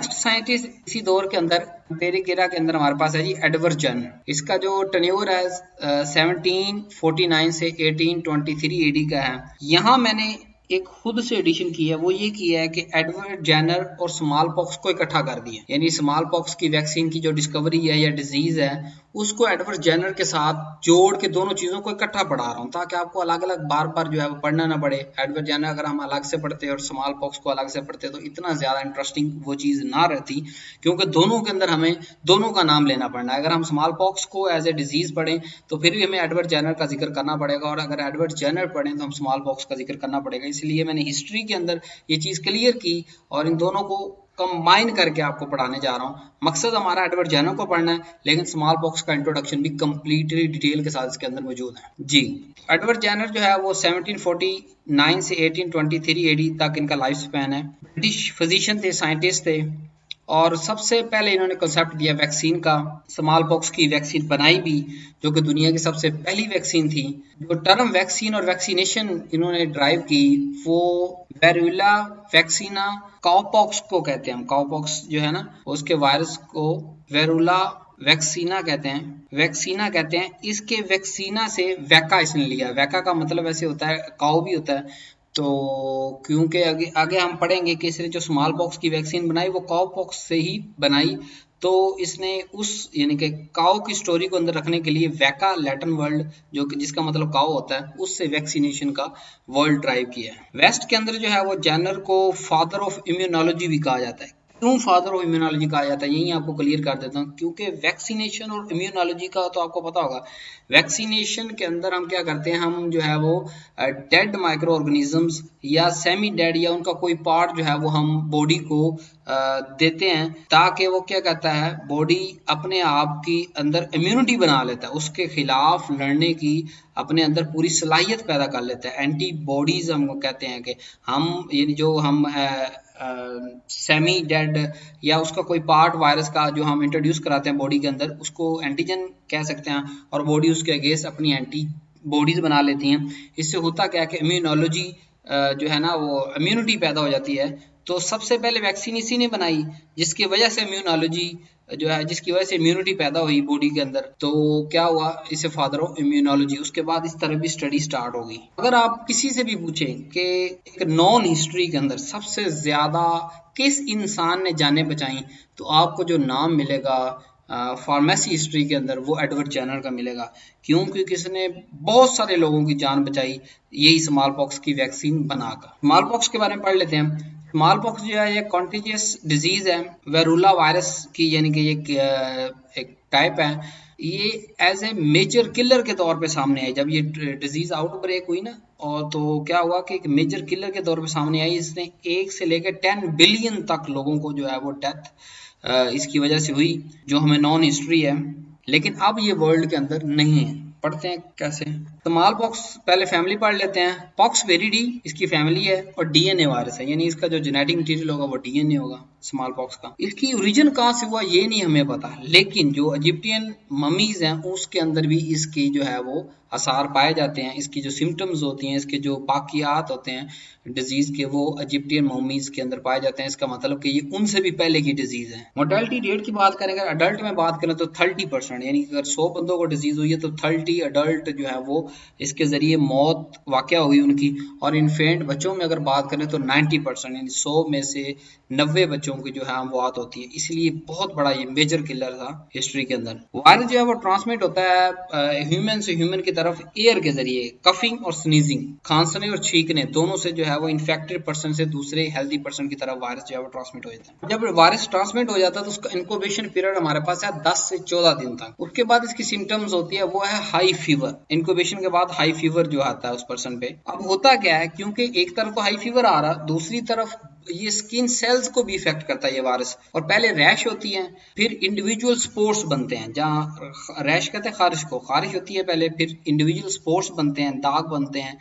Next scientist इसी दौर के अंदर एम्पिरिक एरा के अंदर हमारे पास है जी एडवर्ड जर्नर। इसका जो टेन्योर है 1749 से 1823 एडी का है। यहाँ मैंने एक खुद से एडिशन की है, वो ये किया है कि एडवर्ड जेनर और स्मॉल पॉक्स को इकट्ठा कर दिया, यानी स्मॉल पॉक्स की वैक्सीन की जो डिस्कवरी है या डिजीज है उसको एडवर्ड जेनर के साथ जोड़ के दोनों चीजों को इकट्ठा पढ़ा रहा हूँ ताकि आपको अलग अलग बार बार जो है वो पढ़ना ना पड़े। एडवर्ड जेनर अगर हम अलग से पढ़ते और स्मॉल पॉक्स को अलग से पढ़ते तो इतना ज्यादा इंटरेस्टिंग वो चीज ना रहती, क्योंकि दोनों के अंदर हमें दोनों का नाम लेना पड़ना है। अगर हम स्मॉल पॉक्स को एज ए डिजीज पढ़ें तो फिर भी हमें एडवर्ड जेनर का जिक्र करना पड़ेगा, और अगर एडवर्ड जेनर पढ़ें तो हम स्मॉल पॉक्स का जिक्र करना पड़ेगा। इसलिए मैंने हिस्ट्री के अंदर ये चीज क्लियर की और इन दोनों को कंबाइन करके आपको पढ़ाने जा रहा हूँ। मकसद हमारा एडवर्ड जेनर को पढ़ना है, लेकिन स्मॉल पॉक्स का इंट्रोडक्शन भी कंप्लीटली डिटेल के साथ इसके अंदर मौजूद है जी। एडवर्ड जेनर जो है वो 1749 से 1823 एडी तक इनका लाइफ स्पैन है। ब्रिटिश फिजिशियन थे, साइंटिस्ट थे, और सबसे पहले इन्होंने कंसेप्ट दिया वैक्सीन का। स्मॉल पॉक्स की वैक्सीन बनाई भी, जो कि दुनिया की सबसे पहली वैक्सीन थी। जो टर्म वैक्सीन और वैक्सीनेशन इन्होंने ड्राइव की वो वेरुला वैक्सीना काउपॉक्स को कहते हैं हम। काउपॉक्स जो है ना उसके वायरस को वेरुला वैक्सीना कहते हैं, वैक्सीना कहते हैं। इसके वैक्सीना से वैका इसने लिया। वैका का मतलब ऐसे होता है, काउ भी होता है, तो क्योंकि आगे हम पढ़ेंगे कि इसने जो स्मॉल पॉक्स की वैक्सीन बनाई वो काउ पॉक्स से ही बनाई, तो इसने उस यानी कि काउ की स्टोरी को अंदर रखने के लिए वैका लैटिन वर्ल्ड जो कि जिसका मतलब काउ होता है उससे वैक्सीनेशन का वर्ल्ड ड्राइव किया है। वेस्ट के अंदर जो है वो जेनर को फादर ऑफ इम्यूनोलॉजी भी कहा जाता है। क्यों फादर ऑफ इम्यूनोलॉजी कहा जाता है यही आपको क्लियर कर देता हूँ, क्योंकि वैक्सीनेशन और इम्यूनोलॉजी का तो आपको पता होगा। वैक्सीनेशन के अंदर हम क्या करते हैं, हम जो है वो डेड माइक्रो ऑर्गेनिजम्स या सेमी डेड या उनका कोई पार्ट जो है वो हम बॉडी को देते हैं ताकि वो क्या कहता है बॉडी अपने आप की अंदर इम्यूनिटी बना लेता है, उसके खिलाफ लड़ने की अपने अंदर पूरी सलाहियत पैदा कर लेता है। एंटीबॉडीज हम कहते हैं कि हम यानी जो हम सेमी डेड या उसका कोई पार्ट वायरस का जो हम इंट्रोड्यूस कराते हैं बॉडी के अंदर उसको एंटीजन कह सकते हैं, और बॉडी उसके अगेंस्ट अपनी एंटीबॉडीज बना लेती हैं। इससे होता क्या है कि इम्यूनोलॉजी जो है ना वो इम्यूनिटी पैदा हो जाती है। तो सबसे पहले वैक्सीन इसी ने बनाई जिसकी वजह से इम्यूनोलॉजी जो है, जिसकी वजह से इम्यूनिटी पैदा हुई बॉडी के अंदर, तो क्या हुआ इसे फादर ऑफ इम्यूनोलॉजी। उसके बाद इस तरह भी स्टडी स्टार्ट होगी। अगर आप किसी से भी पूछें कि एक नॉन हिस्ट्री के अंदर सबसे ज्यादा किस इंसान ने जानें बचाई, तो आपको जो नाम मिलेगा फार्मेसी हिस्ट्री के अंदर वो एडवर्ड जेनर का मिलेगा। क्यों? क्योंकि इसने बहुत सारे लोगों की जान बचाई यही स्मॉल पॉक्स की वैक्सीन बनाकर। स्मॉल पॉक्स के बारे में पढ़ लेते हैं। स्मॉल पॉक्स जो है ये कॉन्टेजियस डिजीज है, वेरुला वायरस की यानी कि ये एक टाइप है। ये एज ए मेजर किलर के तौर पे सामने आई जब ये डिजीज आउटब्रेक हुई ना, और तो क्या हुआ कि एक मेजर किलर के तौर पे सामने आई। इसने 1 से लेकर 10 बिलियन तक लोगों को जो है वो डेथ इसकी वजह से हुई, जो हमें नॉन हिस्ट्री है, लेकिन अब ये वर्ल्ड के अंदर नहीं है। पढ़ते हैं कैसे। स्मॉल पॉक्स पहले फैमिली पढ़ लेते हैं। पॉक्स वेरिडी इसकी फैमिली है और डीएनए वायरस है, यानी इसका जो जेनेटिक मटेरियल होगा वो डीएनए होगा स्मॉल पॉक्स का। इसकी ओरिजिन कहाँ से हुआ ये नहीं हमें पता, लेकिन जो इजिप्टियन ममीज हैं उसके अंदर भी इसकी जो है वो आसार पाए जाते हैं। इसकी जो सिम्टम्स होती हैं, इसके जो बाकियात होते हैं डिजीज के, वो इजिप्टियन ममीज के अंदर पाए जाते हैं। इसका मतलब कि ये उनसे भी पहले की डिजीज है। मोर्टेलिटी रेट की बात करें, अगर अडल्ट में बात करें तो 30%, यानी अगर 100 बंदों को डिजीज हुई है तो 30 अडल्ट जो है वो इसके जरिए मौत वाकया हुई उनकी। और इन्फेंट बच्चों में अगर बात करें तो 90%, यानी 100 में से 90 बच्चों की जो है मौत होती है। इसलिए बहुत बड़ा ये मेजर किलर था हिस्ट्री के अंदर। वायरस जो है वो ट्रांसमिट होता है ह्यूमन से ह्यूमन की तरफ एयर के जरिए, कफिंग और स्नीजिंग, खांसने और छींकने, दोनों से जो है वो इन्फेक्टेड पर्सन से दूसरे हेल्दी पर्सन की तरफ वायरस जो है वो ट्रांसमिट हो जाता है। जब वायरस ट्रांसमिट हो जाता है तो उसका इंक्यूबेशन पीरियड हमारे पास है 10 से 14 दिन तक। उसके बाद इसकी सिम्टम्स होती है वो है हाई फीवर। इंक्यूबेशन के बाद हाई फीवर जो आता है उस पर्सन पे। अब होता क्या है, क्योंकि एक तरफ तो हाई फीवर आ रहा, दूसरी तरफ ये स्किन सेल्स को भी इफेक्ट करता है ये वायरस, और पहले रैश होती है, फिर इंडिविजुअल स्पॉट्स बनते हैं। जहाँ रैश कहते हैं खारिश को, खारिश होती है पहले, फिर इंडिविजुअल स्पॉट्स बनते हैं, दाग बनते हैं,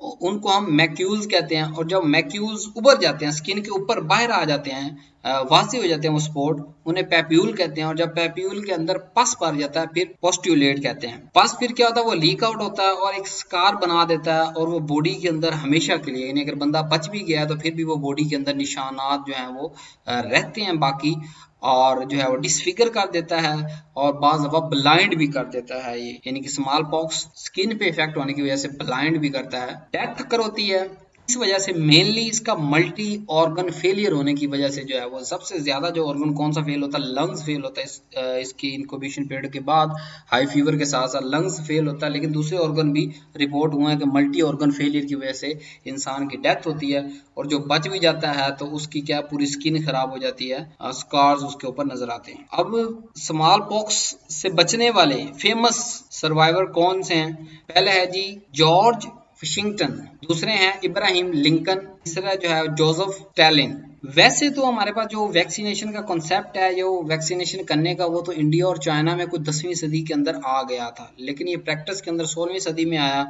उनको हम मैक्यूल्स कहते हैं। और जब मैक्यूल्स उभर जाते हैं, स्किन के ऊपर बाहर आ जाते हैं, वासी हो जाते हैं वो स्पॉट, उन्हें पैप्यूल कहते हैं। और जब पैप्यूल के अंदर पस भर जाता है फिर पोस्ट्यूलेट कहते हैं। पस फिर क्या होता है, वो लीक आउट होता है और एक स्कार बना देता है, और वो बॉडी के अंदर हमेशा के लिए, यानी अगर बंदा बच भी गया है तो फिर भी वो बॉडी के अंदर निशानात जो हैं वो रहते हैं बाकी, और जो है वो डिसफिगर कर देता है और बाज़ दफ़ा ब्लाइंड भी कर देता है ये, यानी कि स्मॉल पॉक्स स्किन पे इफेक्ट होने की वजह से ब्लाइंड भी करता है। डेथ अकर होती है इस वजह से, मेनली इसका मल्टी ऑर्गन फेलियर होने की वजह से जो है वो सबसे ज्यादा जो ऑर्गन कौन सा फेल होता है, लंग्स फेल होता है। इसकी इंक्यूबेशन पीरियड के बाद हाई फीवर के साथ साथ लंग्स फेल होता है, लेकिन दूसरे ऑर्गन भी रिपोर्ट हुआ है कि मल्टी ऑर्गन फेलियर की वजह से इंसान की डेथ होती है। और जो बच भी जाता है तो उसकी क्या पूरी स्किन खराब हो जाती है, स्कार्स उसके ऊपर नजर आते हैं। अब स्मॉल पॉक्स से बचने वाले फेमस सर्वाइवर कौन से हैं? पहले है जी जॉर्ज वाशिंगटन, दूसरे हैं इब्राहिम लिंकन, तीसरा जो है जोसेफ स्टैलिन। वैसे तो हमारे पास जो वैक्सीनेशन का कॉन्सेप्ट है, जो वैक्सीनेशन करने का, वो तो इंडिया और चाइना में कुछ 10वीं सदी के अंदर आ गया था, लेकिन ये प्रैक्टिस के अंदर 16वीं सदी में आया।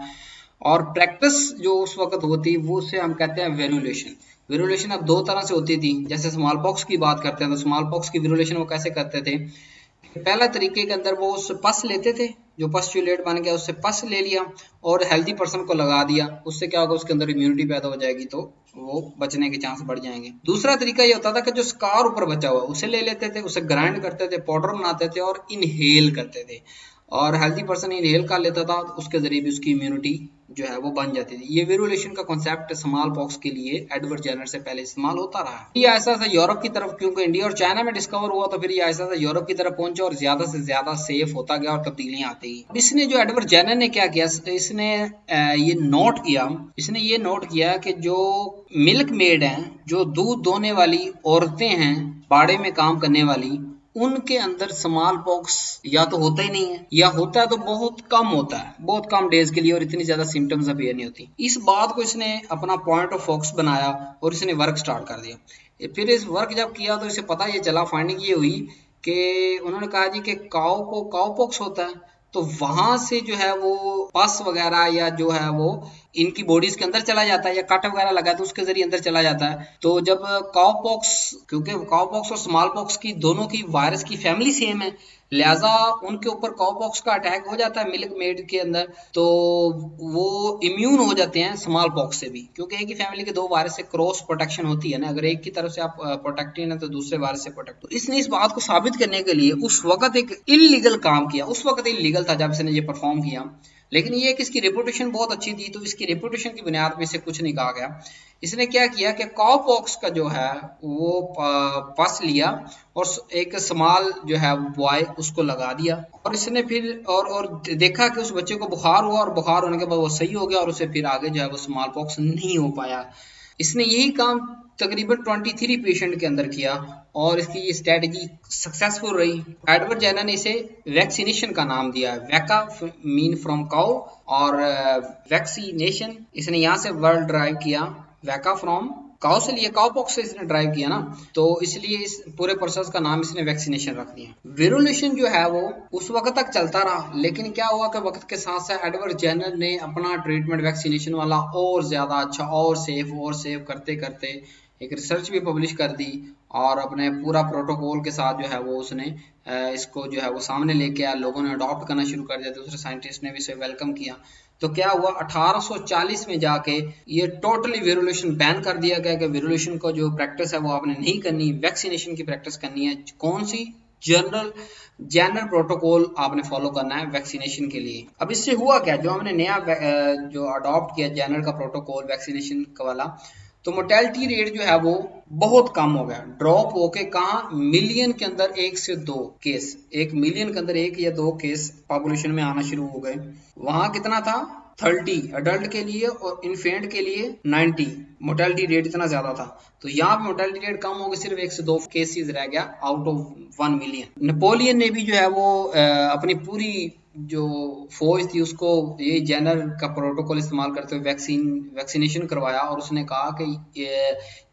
और प्रैक्टिस जो उस वक्त होती वो उसे हम कहते हैं वेरुलेशन। वेरुलेशन अब दो तरह से होती थी। जैसे स्मॉल पॉक्स की बात करते हैं तो स्मॉल पॉक्स की वेरुलेशन वो कैसे करते थे, पहला तरीके के अंदर वो उससे पस लेते थे, जो पस्ट्यूलेट बन गया उससे पस ले लिया और हेल्दी पर्सन को लगा दिया। उससे क्या होगा, उसके अंदर इम्यूनिटी पैदा हो जाएगी तो वो बचने के चांस बढ़ जाएंगे। दूसरा तरीका ये होता था कि जो स्कार ऊपर बचा हुआ उसे ले लेते थे, उसे ग्राइंड करते थे, पाउडर बनाते थे और इनहेल करते थे। और हेल्दी पर्सन इनहेल कर लेता था तो उसके जरिए भी उसकी इम्यूनिटी जो है वो बन जाती थी। ये वेरुलेशन का कॉन्सेप्ट स्मॉल पॉक्स के लिए एडवर्ड जेनर से पहले इस्तेमाल होता रहा। ये ऐसा था यूरोप की तरफ, क्योंकि इंडिया और चाइना में डिस्कवर हुआ तो फिर ये ऐसा था यूरोप की तरफ पहुंचा और ज्यादा से ज्यादा सेफ होता गया और तब्दीलियां आती गई। इसने जो एडवर्ड जेनर ने क्या किया, इसने ये नोट किया कि जो मिल्क मेड हैं, जो दूध दोने वाली औरतें हैं, बाड़े में काम करने वाली, उनके अंदर स्मॉल पॉक्स या तो होता ही नहीं है, या होता है तो बहुत कम होता है, बहुत कम डेज के लिए, और इतनी ज्यादा सिम्टम्स अपीयर नहीं होती। इस बात को इसने अपना पॉइंट ऑफ फोकस बनाया और इसने वर्क स्टार्ट कर दिया। फिर इस वर्क जब किया तो इसे पता ये चला, फाइंडिंग ये हुई कि उन्होंने कहा जी कि काऊ को काऊ पॉक्स होता है, तो वहां से जो है वो पस वगैरह या जो है वो इनकी बॉडीज के अंदर चला जाता है, या कट वगैरह लगा तो उसके जरिए अंदर चला जाता है। तो जब काउपॉक्स, क्योंकि काउपॉक्स और स्मॉल पॉक्स की दोनों की वायरस की फैमिली सेम है, लिहाजा उनके ऊपर काउपॉक्स का अटैक हो जाता है मिल्क मेड के अंदर, तो वो इम्यून हो जाते हैं स्मॉल पॉक्स से भी, क्योंकि एक ही फैमिली के दो वायरस से क्रॉस प्रोटेक्शन होती है ना, अगर एक की तरफ से आप प्रोटेक्टेड है तो दूसरे वायरस से प्रोटेक्ट। तो इसने इस बात को साबित करने के लिए उस वक्त एक इलीगल काम किया, उस वक्त इलीगल था जब इसने ये परफॉर्म किया, लेकिन ये कि इसकी रेपुटेशन बहुत अच्छी थी, तो इसकी रेपुटेशन की बुनियाद पे इसे कुछ नहीं कहा गया। इसने क्या किया कि काउपॉक्स का जो है वो पस लिया और एक स्मॉल जो है बॉय उसको लगा दिया, और इसने फिर और देखा कि उस बच्चे को बुखार हुआ, और बुखार होने के बाद वो सही हो गया, और उसे फिर आगे जो है वो स्मॉल पॉक्स नहीं हो पाया। इसने यही काम तकरीबन 23 पेशेंट के अंदर किया और इसकी ये स्ट्रेटजी सक्सेसफुल रही। एडवर्ड जेनर ने इसे वैक्सीनेशन का नाम दिया, वैका मीन फ्रॉम काउ, और वैक्सीनेशन इसने यहाँ से वर्ड ड्राइव किया, वैका फ्रॉम काउ से लिए, काउ पॉक्स से इसने ड्राइव किया ना, तो इसलिए इस पूरे प्रोसेस का नाम इसने वैक्सीनेशन रख दिया। वेरुलेशन जो है वो उस वक्त तक चलता रहा, लेकिन क्या हुआ कि वक्त के साथ साथ एडवर्ड जेनर ने अपना ट्रीटमेंट वैक्सीनेशन वाला और ज्यादा अच्छा और सेफ करते करते एक रिसर्च भी पब्लिश कर दी, और अपने पूरा प्रोटोकॉल के साथ जो है वो उसने इसको जो है वो सामने लेके आया, लोगों ने अडॉप्ट करना शुरू कर दिया, दूसरे साइंटिस्ट ने भी इसे वेलकम किया। तो क्या हुआ, 1840 में जाके ये टोटली वेरुलेशन बैन कर दिया गया कि वेरुलेशन को जो प्रैक्टिस है वो आपने नहीं करनी, वैक्सीनेशन की प्रैक्टिस करनी है। कौन सी? जनरल प्रोटोकॉल आपने फॉलो करना है वैक्सीनेशन के लिए। अब इससे हुआ क्या, जो हमने नया जो अडॉप्ट किया जनरल का प्रोटोकॉल वैक्सीनेशन वाला, तो मोर्टेलिटी रेट जो है वो बहुत कम हो गया, ड्रॉप होके कहा मिलियन के अंदर 1 से 2 केस, 1 मिलियन के अंदर 1 या 2 केस पॉपुलेशन में आना शुरू हो गए। वहां कितना था 30 अडल्ट के लिए और इन्फेंट के लिए 90, मोर्टेलिटी रेट इतना ज्यादा था। तो यहाँ पे मोर्टेलिटी रेट कम हो गई, सिर्फ 1 से 2 केसेस रह गया आउट ऑफ 1 मिलियन। नेपोलियन ने भी जो है वो अपनी पूरी जो फौज थी उसको ये जेनर का प्रोटोकॉल इस्तेमाल करते हुए वैक्सीनेशन करवाया, और उसने कहा कि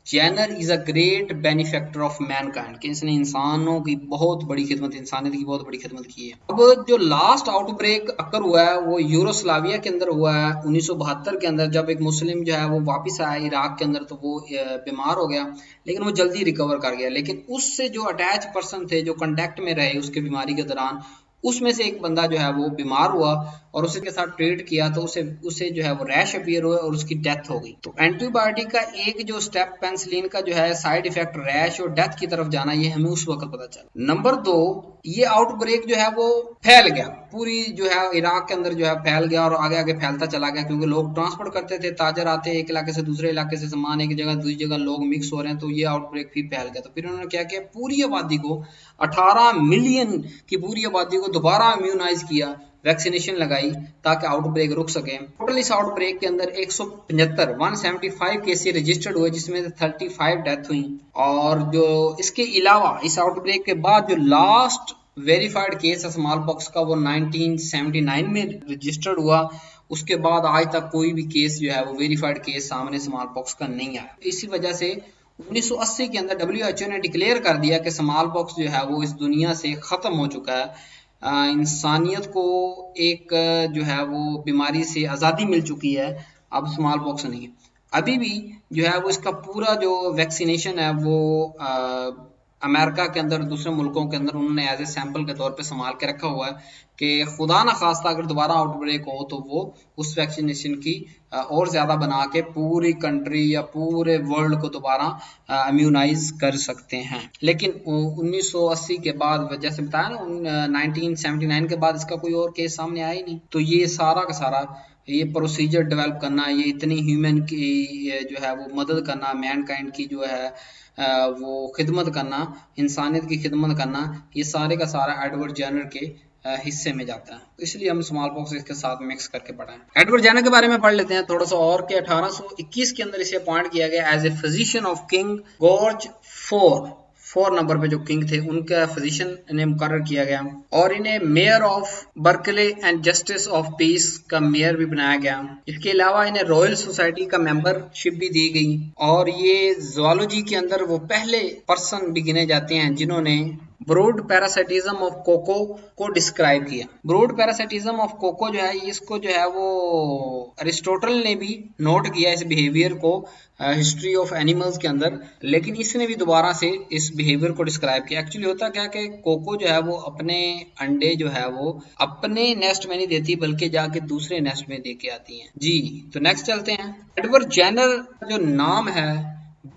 Jenner is a great benefactor of mankind, कि इसने इंसानों की बहुत बड़ी खिदमत, इंसानियत की बहुत बड़ी खिदमत की है। अब जो लास्ट आउटब्रेक अकर हुआ है वो यूरोस्लाविया के अंदर हुआ है 1972 के अंदर, जब एक मुस्लिम जो है वो वापस आया इराक के अंदर, तो वो बीमार हो गया लेकिन वो जल्दी रिकवर कर गया। लेकिन उससे जो अटैच पर्सन थे, जो कंटेक्ट में रहे उसके बीमारी के दौरान, उसमें से एक बंदा जो है वो बीमार हुआ और उसके साथ ट्रीट किया तो उसे जो है वो रैश अपीयर हुआ और उसकी डेथ हो गई। तो एंटीबायोटिक का एक जो स्टेप पेनिसिलिन का जो है साइड इफेक्ट रैश और डेथ की तरफ जाना, ये हमें उस वक्त पता चला। नंबर 2, ये आउटब्रेक जो है वो फैल गया पूरी जो है इराक के अंदर जो है फैल गया और आगे आगे फैलता चला गया, क्योंकि लोग ट्रांसपोर्ट करते थे, ताजर आते एक इलाके से दूसरे इलाके से सामान, एक जगह दूसरी जगह लोग मिक्स हो रहे हैं, तो ये आउटब्रेक फिर फैल गया। तो फिर उन्होंने क्या किया, पूरी आबादी को 18 मिलियन की पूरी आबादी को दोबारा इम्यूनाइज किया, वैक्सीनेशन लगाई ताकि आउटब्रेक रुक सके। टोटल इस आउटब्रेक के अंदर 175 केसेस रजिस्टर्ड हुए, जिसमें से 35 डेथ हुई। और जो इसके अलावा इस आउटब्रेक के बाद जो लास्ट वेरीफाइड केस है स्मॉल पॉक्स का, वो 1979 में रजिस्टर्ड हुआ। उसके बाद आज तक कोई भी केस जो है वो वेरीफाइड केस सामने स्मॉल पॉक्स का नहीं आया। इसी वजह से 1980 के अंदर WHO ने डिक्लेयर कर दिया कि स्मॉल पॉक्स जो है वो इस दुनिया से ख़त्म हो चुका है। इंसानियत को एक जो है वो बीमारी से आज़ादी मिल चुकी है, अब स्मॉल पॉक्स नहीं है। अभी भी जो है वो इसका पूरा जो वैक्सीनेशन है वो अमेरिका के अंदर, दूसरे मुल्कों के अंदर उन्होंने एज ए सैंपल के तौर पे संभाल के रखा हुआ है कि खुदा ना खास्ता अगर दोबारा आउटब्रेक हो तो वो उस वैक्सीनेशन की और ज़्यादा बना के पूरी कंट्री या पूरे वर्ल्ड को दोबारा इम्यूनाइज कर सकते हैं। लेकिन 1980 के बाद, जैसे बताया ना, 1979 के बाद इसका कोई और केस सामने आया ही नहीं। तो ये सारा का सारा ये प्रोसीजर डेवलप करना, ये इतनी ह्यूमन की जो है वो मदद करना, मैनकाइंड की जो है वो खिदमत करना, इंसानियत की खिदमत करना, ये सारे का सारा एडवर्ड जेनर के हिस्से में जाता है। तो इसलिए हम स्मॉल पॉक्स इसके साथ मिक्स करके पढ़ाएं। एडवर्ड जेनर के बारे में पढ़ लेते हैं थोड़ा सा और, कि 1821 के अंदर इसे अपॉइंट किया गया as a physician of King George 4 number पे जो किंग थे उनका फिजिशियन इन्हें मुकर्रर किया गया, और इन्हें mayor of Berkeley and justice of peace का मेयर भी बनाया गया। इसके अलावा इन्हें रॉयल सोसाइटी का मेंबरशिप भी दी गई, और ये ज़ूलॉजी के अंदर वो पहले पर्सन भी गिने जाते हैं जिन्होंने ब्रूड पैरासाइटिज्म ऑफ कोको को डिस्क्राइब किया। ब्रूड पैरासाइटिज्म ऑफ कोको जो है, इसको जो है वो अरिस्टोटल ने भी नोट किया इस बिहेवियर को हिस्ट्री ऑफ एनिमल्स के अंदर, लेकिन इसने भी दोबारा से इस बिहेवियर को डिस्क्राइब किया। एक्चुअली होता क्या कि कोको जो है वो अपने अंडे जो है वो अपने नेस्ट में नहीं देती, बल्कि जाके दूसरे नेस्ट में दे के आती हैं जी। तो नेक्स्ट चलते हैं। एडवर्ड जेनर जो नाम है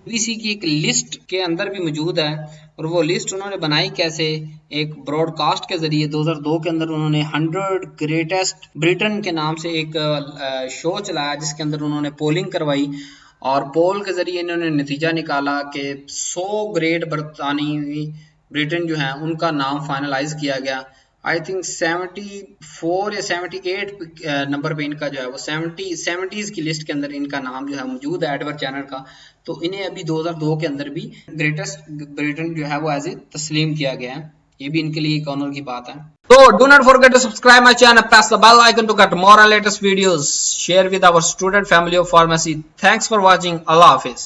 BBC की एक लिस्ट के अंदर भी मौजूद है, और वो लिस्ट उन्होंने बनाई कैसे, एक ब्रॉडकास्ट के जरिए 2002 के अंदर उन्होंने 100 ग्रेटेस्ट ब्रिटेन के नाम से एक शो चलाया, जिसके अंदर उन्होंने पोलिंग करवाई, और पोल के जरिए इन्होंने नतीजा निकाला कि 100 ग्रेट बरतानी ब्रिटेन जो है उनका नाम फाइनलाइज किया गया। आई थिंक 74 या 78 नंबर पे इनका जो है वो 70s की लिस्ट के अंदर इनका नाम जो है मौजूद है एडवर्ड जेनर का। तो इन्हें अभी 2002 के अंदर भी ग्रेटेस्ट ब्रिटेन जो है वो एज ए तस्लीम किया गया है। ये भी इनके लिए एक ऑनर की बात है। So do not forget to subscribe my channel, press the bell icon to get more and latest videos. Share with our student family of pharmacy. Thanks for watching. Allah Hafiz.